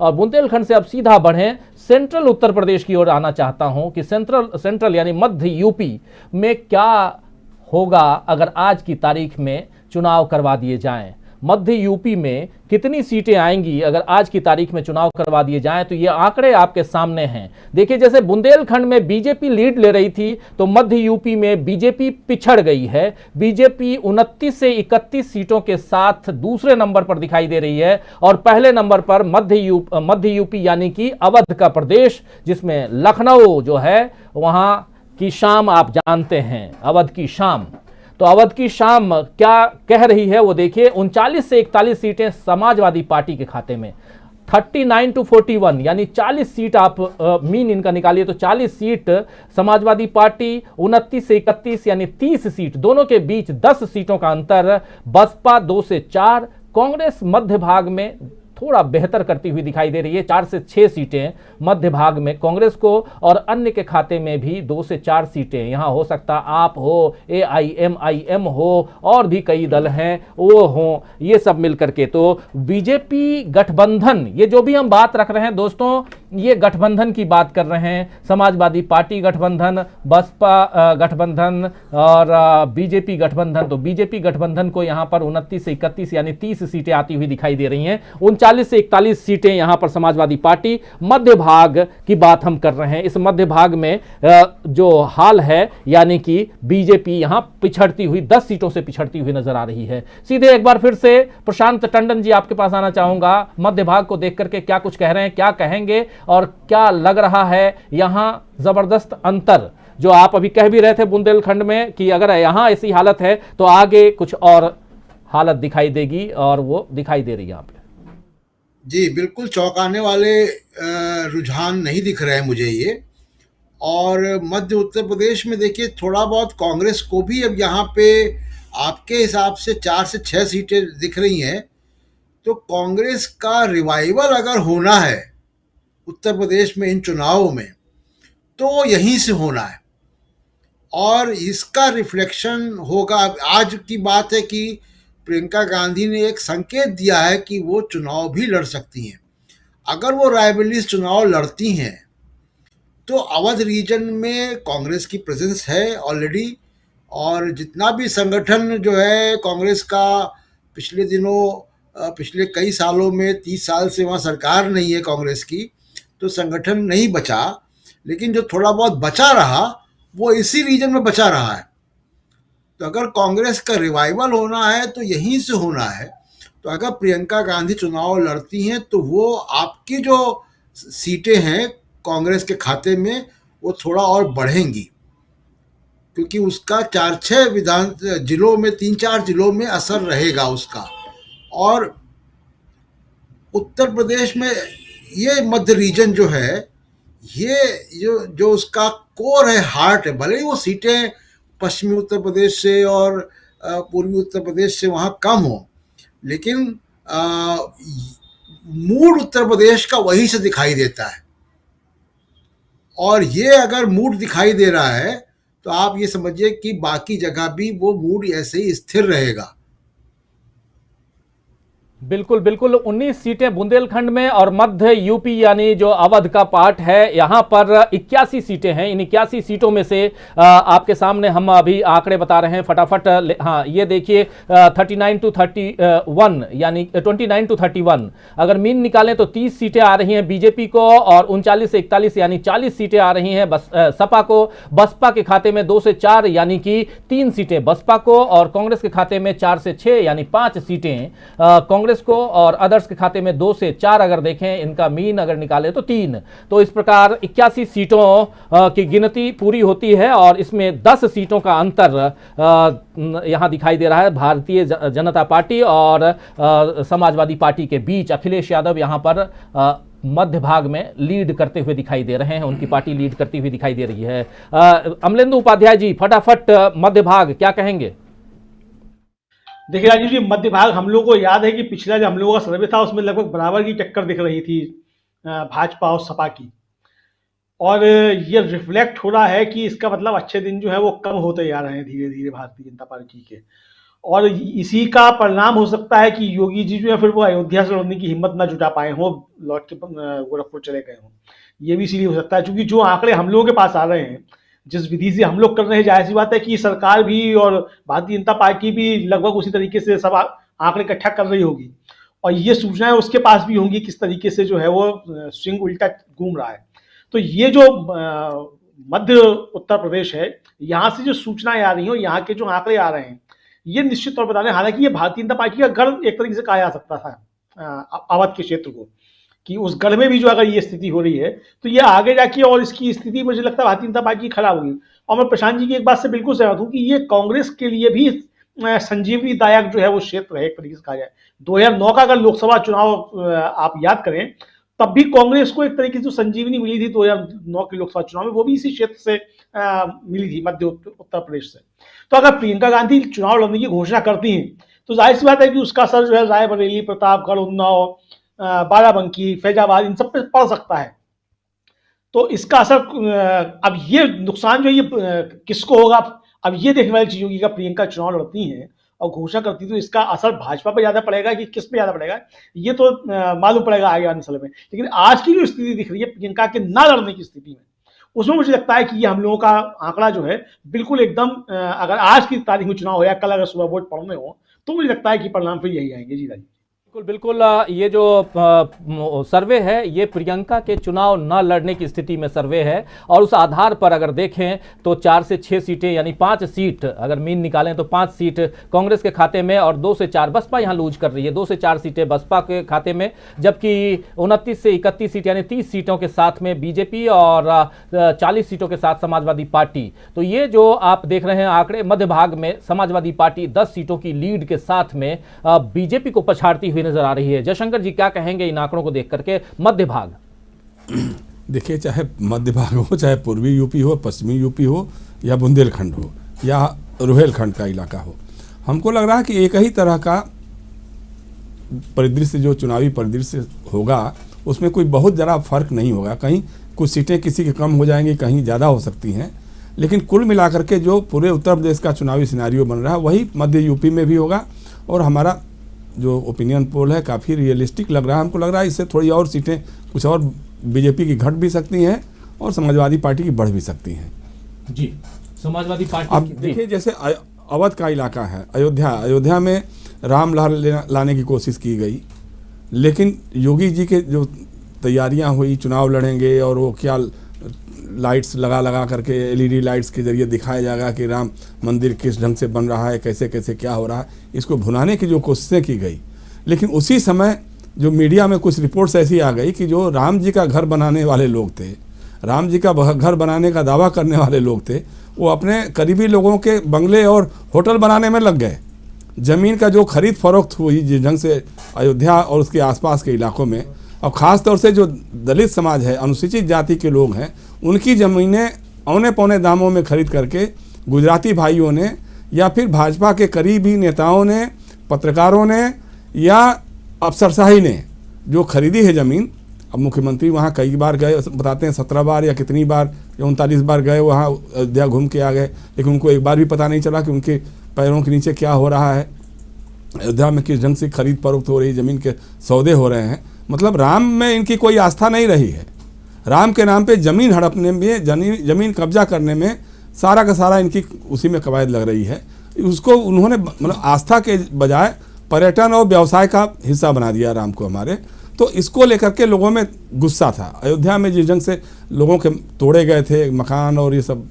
और बुंदेलखंड से अब सीधा बढ़ें सेंट्रल उत्तर प्रदेश की ओर आना चाहता हूं कि सेंट्रल यानी मध्य यूपी में क्या होगा अगर आज की तारीख में चुनाव करवा दिए जाएं। मध्य यूपी में कितनी सीटें आएंगी अगर आज की तारीख में चुनाव करवा दिए जाएं, तो ये आंकड़े आपके सामने हैं। देखिए, जैसे बुंदेलखंड में बीजेपी लीड ले रही थी, तो मध्य यूपी में बीजेपी पिछड़ गई है। बीजेपी 29 से 31 सीटों के साथ दूसरे नंबर पर दिखाई दे रही है और पहले नंबर पर मध्य यूपी यानी कि अवध का प्रदेश, जिसमें लखनऊ जो है वहां की शाम आप जानते हैं, अवध की शाम। तो अवध की शाम क्या कह रही है वो देखिए, 39 से 41 सीटें समाजवादी पार्टी के खाते में, 39 to 41 यानी 40 सीट आप मीन इनका निकालिए तो 40 सीट समाजवादी पार्टी, 29 से 31 यानी 30 सीट, दोनों के बीच 10 सीटों का अंतर। बसपा 2 से 4, कांग्रेस मध्य भाग में थोड़ा बेहतर करती हुई दिखाई दे रही है, 4 से 6 सीटें मध्य भाग में कांग्रेस को, और अन्य के खाते में भी 2 से 4 सीटें। यहां हो सकता आप हो, AIMIM हो, और भी कई दल हैं वो हो, ये सब मिलकर के। तो बीजेपी गठबंधन, ये जो भी हम बात रख रहे हैं दोस्तों, ये गठबंधन की बात कर रहे हैं। समाजवादी पार्टी गठबंधन, बसपा गठबंधन और बीजेपी गठबंधन। तो बीजेपी गठबंधन को यहां पर 29 से 31 यानी 30 सीटें आती हुई दिखाई दे रही हैं। 39 से 41 सीटें यहां पर समाजवादी पार्टी। मध्य भाग की बात हम कर रहे हैं। इस मध्य भाग में जो हाल है, यानी कि बीजेपी यहां पिछड़ती हुई 10 सीटों से पिछड़ती हुई नजर आ रही है। सीधे एक बार फिर से प्रशांत टंडन जी आपके पास आना चाहूंगा। मध्य भाग को देख करके क्या कुछ कह रहे हैं, क्या कहेंगे, और क्या लग रहा है यहां जबरदस्त अंतर जो आप अभी कह भी रहे थे बुंदेलखंड में कि अगर यहां ऐसी हालत है तो आगे कुछ और हालत दिखाई देगी, और वो दिखाई दे रही है यहां पे। जी, बिल्कुल चौंकाने वाले रुझान नहीं दिख रहे हैं मुझे ये। और मध्य उत्तर प्रदेश में देखिए, थोड़ा बहुत कांग्रेस को भी अब यहाँ पे आपके हिसाब से 4 से 6 सीटें दिख रही हैं। तो कांग्रेस का रिवाइवल अगर होना है उत्तर प्रदेश में इन चुनावों में, तो यहीं से होना है, और इसका रिफ्लेक्शन होगा। आज की बात है कि प्रियंका गांधी ने एक संकेत दिया है कि वो चुनाव भी लड़ सकती हैं। अगर वो रायबरेली चुनाव लड़ती हैं तो अवध रीजन में कांग्रेस की प्रेजेंस है ऑलरेडी, और जितना भी संगठन जो है कांग्रेस का, पिछले दिनों पिछले कई सालों में 30 साल से वहाँ सरकार नहीं है कांग्रेस की, तो संगठन नहीं बचा। लेकिन जो थोड़ा बहुत बचा रहा वो इसी रीजन में बचा रहा है। तो अगर कांग्रेस का रिवाइवल होना है तो यहीं से होना है। तो अगर प्रियंका गांधी चुनाव लड़ती हैं तो वो आपकी जो सीटें हैं कांग्रेस के खाते में वो थोड़ा और बढ़ेंगी, क्योंकि उसका 4-6 विधान जिलों में, 3-4 जिलों में असर रहेगा उसका। और उत्तर प्रदेश में ये मध्य रीजन जो है, ये जो उसका कोर है, हार्ट है, भले ही वो सीटें पश्चिमी उत्तर प्रदेश से और पूर्वी उत्तर प्रदेश से वहाँ कम हो, लेकिन मूड उत्तर प्रदेश का वहीं से दिखाई देता है। और ये अगर मूड दिखाई दे रहा है तो आप ये समझिए कि बाकी जगह भी वो मूड ऐसे ही स्थिर रहेगा। बिल्कुल बिल्कुल, 19 सीटें बुंदेलखंड में, और मध्य यूपी यानी जो अवध का पार्ट है यहां पर 81 सीटें हैं। इन 81 सीटों में से आपके सामने हम अभी आंकड़े बता रहे हैं फटाफट। हाँ, ये देखिए 39 to 31 यानी 29 to 31 अगर मीन निकालें तो 30 सीटें आ रही हैं बीजेपी को, और 39 से 41 यानी 40 सीटें आ रही हैं सपा को। बसपा के खाते में 2 से 4 यानी कि 3 सीटें बसपा को, और कांग्रेस के खाते में 4 से 6 यानी 5 सीटें कांग्रेस को, और अदर्स के खाते में 2 से 4 अगर देखें, इनका मीन अगर निकाले तो 3। तो इस प्रकार 81 सीटों की गिनती पूरी होती है, और इसमें 10 सीटों का अंतर यहां दिखाई दे रहा है भारतीय जनता पार्टी और समाजवादी पार्टी के बीच। अखिलेश यादव यहां पर मध्य भाग में लीड करते हुए दिखाई दे रहे हैं, उनकी पार्टी लीड करती हुई दिखाई दे रही है। अमलेंदु उपाध्याय जी, फटाफट मध्य भाग क्या कहेंगे? देखिए राजीव जी, मध्य भाग हम लोगों को याद है कि पिछला जो हम लोगों का सर्वे था उसमें लगभग बराबर की टक्कर दिख रही थी भाजपा और सपा की, और ये रिफ्लेक्ट हो रहा है कि इसका मतलब अच्छे दिन जो है वो कम होते जा रहे हैं धीरे धीरे भारतीय जनता पार्टी के। और इसी का परिणाम हो सकता है कि योगी जी जो है फिर वो अयोध्या से लड़ने की हिम्मत ना जुटा पाए हों, लौट के गोरखपुर चले गए हों। ये भी इसीलिए हो सकता है क्योंकि जो आंकड़े हम लोगों के पास आ रहे हैं, जिस विधि से हम लोग कर रहे हैं, जाहिर सी बात है कि सरकार भी और भारतीय जनता पार्टी भी लगभग उसी तरीके से सब आंकड़े इकट्ठा कर रही होगी और ये सूचनाएं उसके पास भी होंगी किस तरीके से जो है वो स्विंग उल्टा घूम रहा है। तो ये जो मध्य उत्तर प्रदेश है, यहाँ से जो सूचनाएं आ रही हैं, यहाँ के जो आंकड़े आ रहे हैं, ये निश्चित तौर पर बता रहे हैं। हालांकि ये भारतीय जनता पार्टी का गढ़ एक तरीके से कहा जा सकता था अवध के क्षेत्र को, कि उस गढ़ में भी जो अगर ये स्थिति हो रही है तो ये आगे जाके और इसकी स्थिति मुझे लगता है भारतीय जनता पार्टी खराब होगी। और मैं प्रशांत जी की एक बात से बिल्कुल सहमत हूँ कि ये कांग्रेस के लिए भी संजीवनी दायक जो है वो क्षेत्र है एक तरीके से कहा जाए। 2009 का अगर लोकसभा चुनाव आप याद करें तब भी कांग्रेस को एक तरीके से जो संजीवनी मिली थी 2009 के लोकसभा चुनाव में, वो भी इसी क्षेत्र से मिली थी, मध्य उत्तर प्रदेश से। तो अगर प्रियंका गांधी चुनाव लड़ने की घोषणा करती हैं तो जाहिर सी बात है कि उसका असर जो है रायबरेली, प्रतापगढ़, उन्नाव, बाराबंकी, फैजाबाद इन सब पे पड़ सकता है। तो इसका असर अब ये नुकसान जो ये किसको होगा, अब ये देखने वाली चीज होगी कि प्रियंका चुनाव लड़ती हैं और घोषणा करती तो इसका असर भाजपा पे ज्यादा पड़ेगा कि किस पे ज्यादा पड़ेगा, ये तो मालूम पड़ेगा आगे आने समय में। लेकिन आज की जो स्थिति दिख रही है प्रियंका के ना लड़ने की स्थिति में, उसमें मुझे लगता है कि ये हम लोगों का आंकड़ा जो है बिल्कुल एकदम, अगर आज की तारीख में चुनाव हो या कल अगर सुबह वोट पड़ने हो तो मुझे लगता है कि परिणाम फिर यही आएंगे। जी राजी, बिल्कुल ये जो सर्वे है ये प्रियंका के चुनाव न लड़ने की स्थिति में सर्वे है और उस आधार पर अगर देखें तो 4 से 6 सीटें यानी 5 सीट अगर मीन निकालें तो 5 सीट कांग्रेस के खाते में और 2 से 4 बसपा यहां लूज कर रही है, 2 से 4 सीटें बसपा के खाते में, जबकि 29 से 31 सीट यानी 30 सीटों के साथ में बीजेपी और 40 सीटों के साथ समाजवादी पार्टी। तो ये जो आप देख रहे हैं आंकड़े, मध्य भाग में समाजवादी पार्टी 10 सीटों की लीड के साथ में बीजेपी को पछाड़ती हुई नजर आ रही है। जयशंकर जी क्या कहेंगे इन आंकड़ों को देख करके? मध्य भाग देखिए, चाहे मध्य भाग हो, चाहे पूर्वी यूपी हो, पश्चिमी यूपी हो या बुंदेलखंड हो या रुहेलखंड का इलाका हो, हमको लग रहा है कि एक ही तरह का परिदृश्य जो चुनावी परिदृश्य होगा उसमें कोई बहुत ज़रा फर्क नहीं होगा। कहीं कुछ सीटें किसी के कम हो जाएंगी, कहीं ज़्यादा हो सकती हैं, लेकिन कुल मिलाकर के जो पूरे उत्तर प्रदेश का चुनावी सिनेरियो बन रहा है वही मध्य यूपी में भी होगा। और हमारा जो ओपिनियन पोल है काफ़ी रियलिस्टिक लग रहा है, हमको लग रहा है इससे थोड़ी और सीटें कुछ और बीजेपी की घट भी सकती हैं और समाजवादी पार्टी की बढ़ भी सकती हैं। जी, समाजवादी पार्टी अब देखिए, जैसे अवध का इलाका है, अयोध्या में राम लहर लाने की कोशिश की गई, लेकिन योगी जी के जो तैयारियां हुई, चुनाव लड़ेंगे और वो क्या लाइट्स लगा करके एलईडी लाइट्स के जरिए दिखाया जाएगा कि राम मंदिर किस ढंग से बन रहा है, कैसे कैसे क्या हो रहा है, इसको भुनाने की जो कोशिशें की गई। लेकिन उसी समय जो मीडिया में कुछ रिपोर्ट्स ऐसी आ गई कि जो राम जी का घर बनाने वाले लोग थे, राम जी का घर बनाने का दावा करने वाले लोग थे, वो अपने करीबी लोगों के बंगले और होटल बनाने में लग गए। ज़मीन का जो खरीद फरोख्त हुई जिस ढंग से अयोध्या और उसके आसपास के इलाकों में, और ख़ास तौर से जो दलित समाज है, अनुसूचित जाति के लोग हैं, उनकी ज़मीनें औने पौने दामों में खरीद करके गुजराती भाइयों ने या फिर भाजपा के करीबी नेताओं ने, पत्रकारों ने या अफसरशाही ने जो खरीदी है ज़मीन। अब मुख्यमंत्री वहाँ कई बार गए, बताते हैं 17 बार या कितनी बार या 39 बार गए, वहाँ अयोध्या घूम के आ गए, लेकिन उनको एक बार भी पता नहीं चला कि उनके पैरों के नीचे क्या हो रहा है, अयोध्या में किस ढंग से खरीद फरोख्त हो रही है, ज़मीन के सौदे हो रहे हैं। मतलब राम में इनकी कोई आस्था नहीं रही है। राम के नाम पे ज़मीन हड़पने में, ज़मीन कब्जा करने में सारा का सारा इनकी उसी में कवायद लग रही है। उसको उन्होंने मतलब आस्था के बजाय पर्यटन और व्यवसाय का हिस्सा बना दिया राम को हमारे। तो इसको लेकर के लोगों में गुस्सा था। अयोध्या में जिस ढंग से लोगों के तोड़े गए थे मकान और ये सब,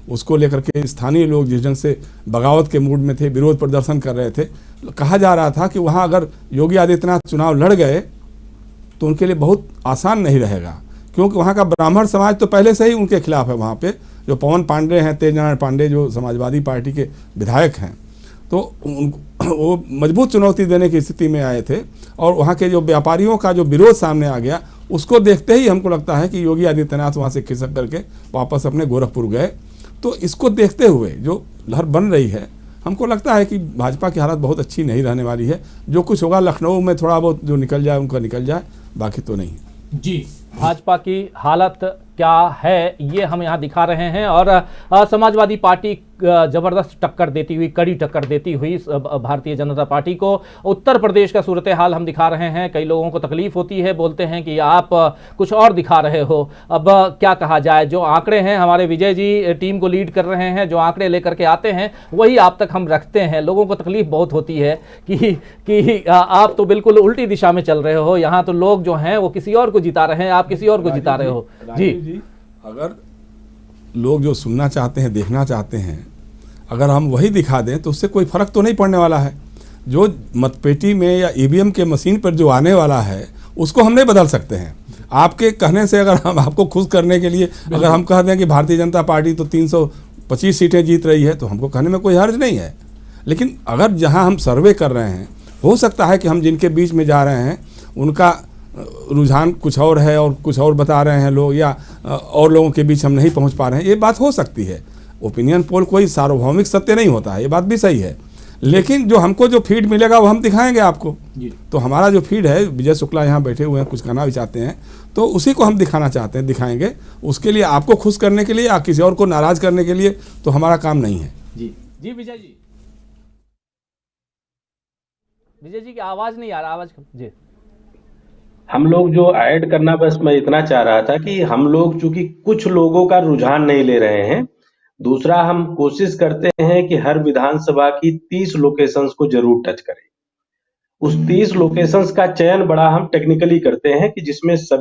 उसको लेकर के स्थानीय लोग जिस ढंग से बगावत के मूड में थे, विरोध प्रदर्शन कर रहे थे। कहा जा रहा था कि वहाँ अगर योगी आदित्यनाथ चुनाव लड़ गए तो उनके लिए बहुत आसान नहीं रहेगा, क्योंकि वहाँ का ब्राह्मण समाज तो पहले से ही उनके खिलाफ है। वहाँ पे जो पवन पांडे हैं, तेज नारायण पांडे जो समाजवादी पार्टी के विधायक हैं, तो वो मजबूत चुनौती देने की स्थिति में आए थे। और वहाँ के जो व्यापारियों का जो विरोध सामने आ गया, उसको देखते ही हमको लगता है कि योगी आदित्यनाथ वहाँ से खिसक करके वापस अपने गोरखपुर गए। तो इसको देखते हुए जो लहर बन रही है, हमको लगता है कि भाजपा की हालत बहुत अच्छी नहीं रहने वाली है। जो कुछ होगा लखनऊ में थोड़ा बहुत जो निकल जाए उनका निकल जाए, बाकी तो नहीं। जी, भाजपा की हालत क्या है ये हम यहाँ दिखा रहे हैं। और समाजवादी पार्टी जबरदस्त टक्कर देती हुई, कड़ी टक्कर देती हुई भारतीय जनता पार्टी को। उत्तर प्रदेश का सूरत हाल हम दिखा रहे हैं। कई लोगों को तकलीफ होती है, बोलते हैं कि आप कुछ और दिखा रहे हो। अब क्या कहा जाए, जो आंकड़े हैं, हमारे विजय जी टीम को लीड कर रहे हैं, जो आंकड़े लेकर के आते हैं वही आप तक हम रखते हैं। लोगों को तकलीफ बहुत होती है कि आप तो बिल्कुल उल्टी दिशा में चल रहे हो। यहाँ तो लोग जो हैं वो किसी और को जिता रहे हैं, आप किसी और को जिता रहे हो। जी, अगर लोग जो सुनना चाहते हैं, देखना चाहते हैं, अगर हम वही दिखा दें तो उससे कोई फर्क तो नहीं पड़ने वाला है। जो मतपेटी में या ईवीएम के मशीन पर जो आने वाला है उसको हम नहीं बदल सकते हैं। आपके कहने से, अगर हम आपको खुश करने के लिए अगर हम कह दें कि भारतीय जनता पार्टी तो 325 सीटें जीत रही है, तो हमको कहने में कोई हर्ज नहीं है। लेकिन अगर जहां हम सर्वे कर रहे हैं, हो सकता है कि हम जिनके बीच में जा रहे हैं उनका रुझान कुछ और है और कुछ और बता रहे हैं लोग, या और लोगों के बीच हम नहीं पहुंच पा रहे हैं, ये बात हो सकती है। ओपिनियन पोल कोई सार्वभौमिक सत्य नहीं होता है, ये बात भी सही है। लेकिन जो हमको जो फीड मिलेगा वो हम दिखाएंगे आपको। तो हमारा जो फीड है, विजय शुक्ला यहाँ बैठे हुए हैं, कुछ कहना भी चाहते हैं तो उसी को हम दिखाना चाहते हैं, दिखाएंगे। उसके लिए आपको खुश करने के लिए या किसी और को नाराज करने के लिए तो हमारा काम नहीं है। जी जी, विजय जी, विजय जी की आवाज नहीं आ रहा, आवाज जी। हम लोग जो ऐड करना, बस मैं इतना चाह रहा था कि हम लोग चूंकि कुछ लोगों का रुझान नहीं ले रहे हैं, दूसरा हम कोशिश करते हैं कि हर विधानसभा की 30 लोकेशंस को जरूर टच करें। उस 30 लोकेशंस का चयन बड़ा हम टेक्निकली करते हैं कि जिसमें